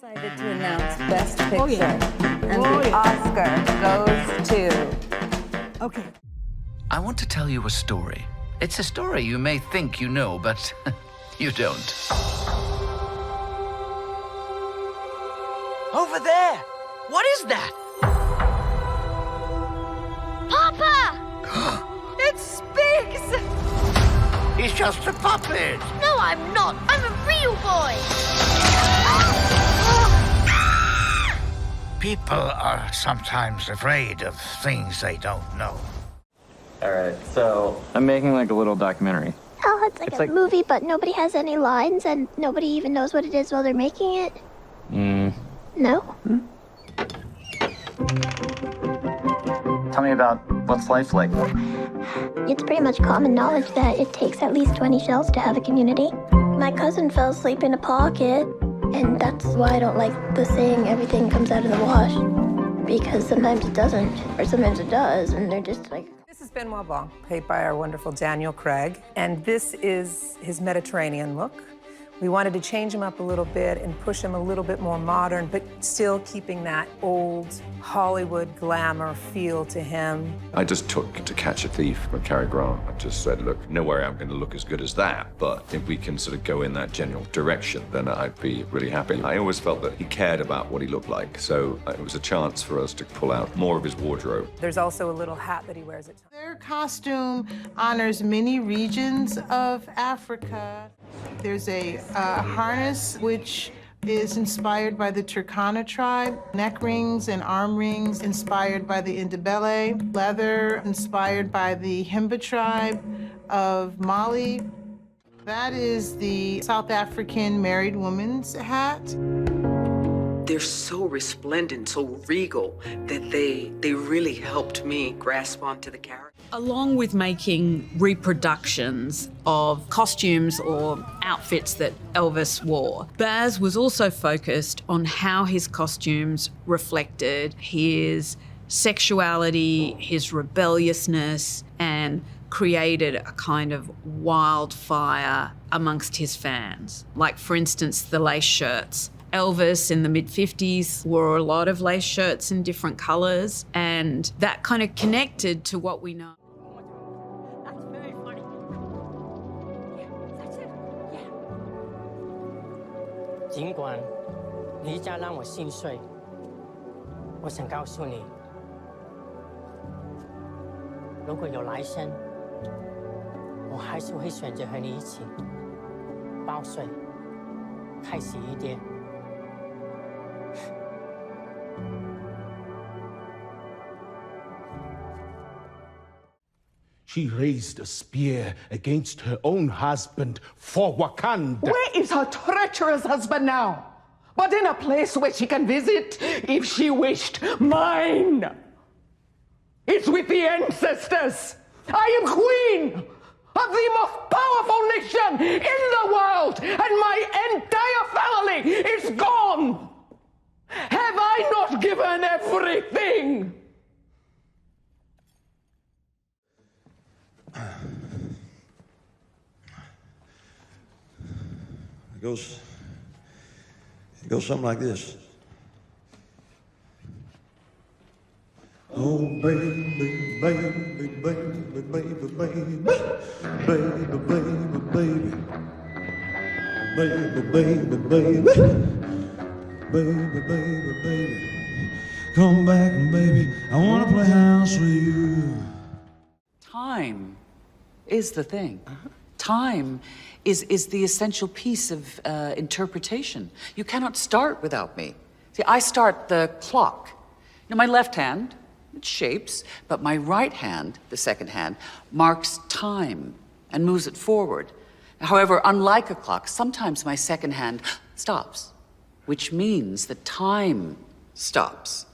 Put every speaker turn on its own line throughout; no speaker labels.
Excited to announce Best Picture. And the Oscar goes to...
Okay.
I want to tell you a story. It's a story you may think you know, but you don't. Over there! What is that?
Papa! It speaks!
He's just a puppet!
No, I'm not. I'm a real boy!
People are sometimes afraid of things they don't know.
All right, so I'm making like a little documentary.
Oh, it's like a movie, but nobody has any lines and nobody even knows what it is while they're making it? No?
Tell me about what's life like.
It's pretty much common knowledge that it takes at least 20 shells to have a community. My cousin fell asleep in a pocket, and that's why I don't like the saying everything comes out of the wash. Because sometimes it doesn't, or sometimes it does, and they're just like...
This is Benoit Blanc, played by our wonderful Daniel Craig, and this is his Mediterranean look. We wanted to change him up a little bit and push him a little bit more modern, but still keeping that old Hollywood glamour feel to him.
I just took To Catch a Thief from Cary Grant. I just said, look, no way I'm going to look as good as that, but if we can sort of go in that general direction, then I'd be really happy. I always felt that he cared about what he looked like, so it was a chance for us to pull out more of his wardrobe.
There's also a little hat that he wears at times.
Their costume honors many regions of Africa. There's a harness which is inspired by the Turkana tribe, neck rings and arm rings inspired by the Ndebele, leather inspired by the Himba tribe of Mali. That is the South African married woman's hat.
They're so resplendent, so regal, that they really helped me grasp onto the character.
Along with making reproductions of costumes or outfits that Elvis wore, Baz was also focused on how his costumes reflected his sexuality, his rebelliousness, and created a kind of wildfire amongst his fans. Like, for instance, the lace shirts. Elvis in the mid-50s wore a lot of lace shirts in different colours, and that kind of connected to what we know.
That's very funny. Yeah, that's it. Yeah.
尽管离家让我心碎，我想告诉你，如果有来生，我还是会选择和你一起报税，开心一点。
She raised a spear against her own husband for Wakanda.
Where is her treacherous husband now? But in a place where she can visit if she wished. Mine! It's with the ancestors. I am queen of the most powerful nation in the world, and my entire family is gone. Have I not given everything?
It goes something like this. Oh, baby, baby, baby, baby, baby, baby, baby, baby, baby, baby, baby, baby, baby, come back, baby. I wanna play house with you.
Time is the thing. Time is the essential piece of interpretation. You cannot start without me. See, I start the clock. You know, my left hand, it shapes, but my right hand, the second hand, marks time and moves it forward. However, unlike a clock, sometimes my second hand stops, which means that time stops.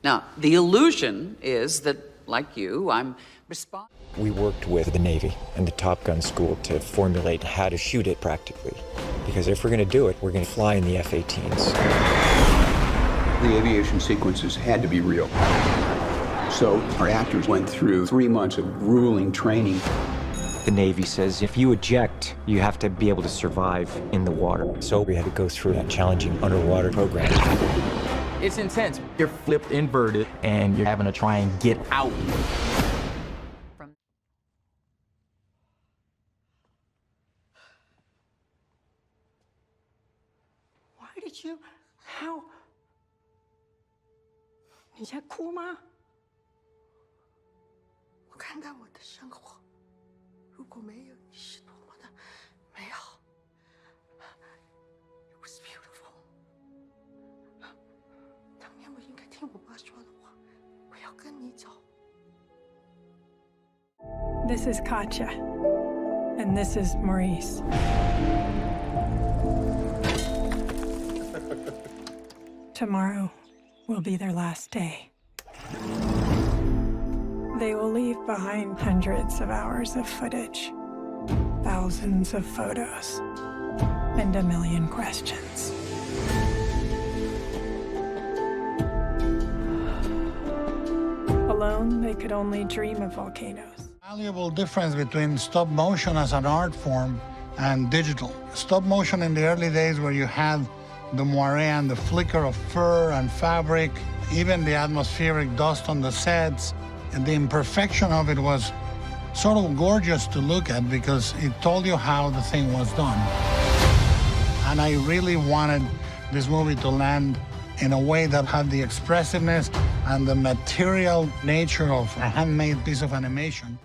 Now, the illusion is that, like you, I'm responding.
We worked with the Navy and the Top Gun school to formulate how to shoot it practically. Because if we're going to do it, we're going to fly in the F-18s.
The aviation sequences had to be real. So our actors went through 3 months of grueling training.
The Navy says if you eject You have to be able to survive in the water. So we had to go through that challenging underwater program.
It's intense. You're flipped inverted, and you're having to try and get out.
Why did you? How? 你在哭吗？我看到我的生活，如果没有你是多么的美好。It was beautiful。当年我应该听我爸说的话，我要跟你走。
This is Katya, and this is Maurice. Tomorrow will be their last day. They will leave behind hundreds of hours of footage, thousands of photos, and a million questions. Alone, they could only dream of volcanoes.
Valuable difference between stop motion as an art form and digital. Stop motion in the early days where you had the moire and the flicker of fur and fabric, even the atmospheric dust on the sets, and the imperfection of it was sort of gorgeous to look at because it told you how the thing was done. And I really wanted this movie to land in a way that had the expressiveness and the material nature of a handmade piece of animation.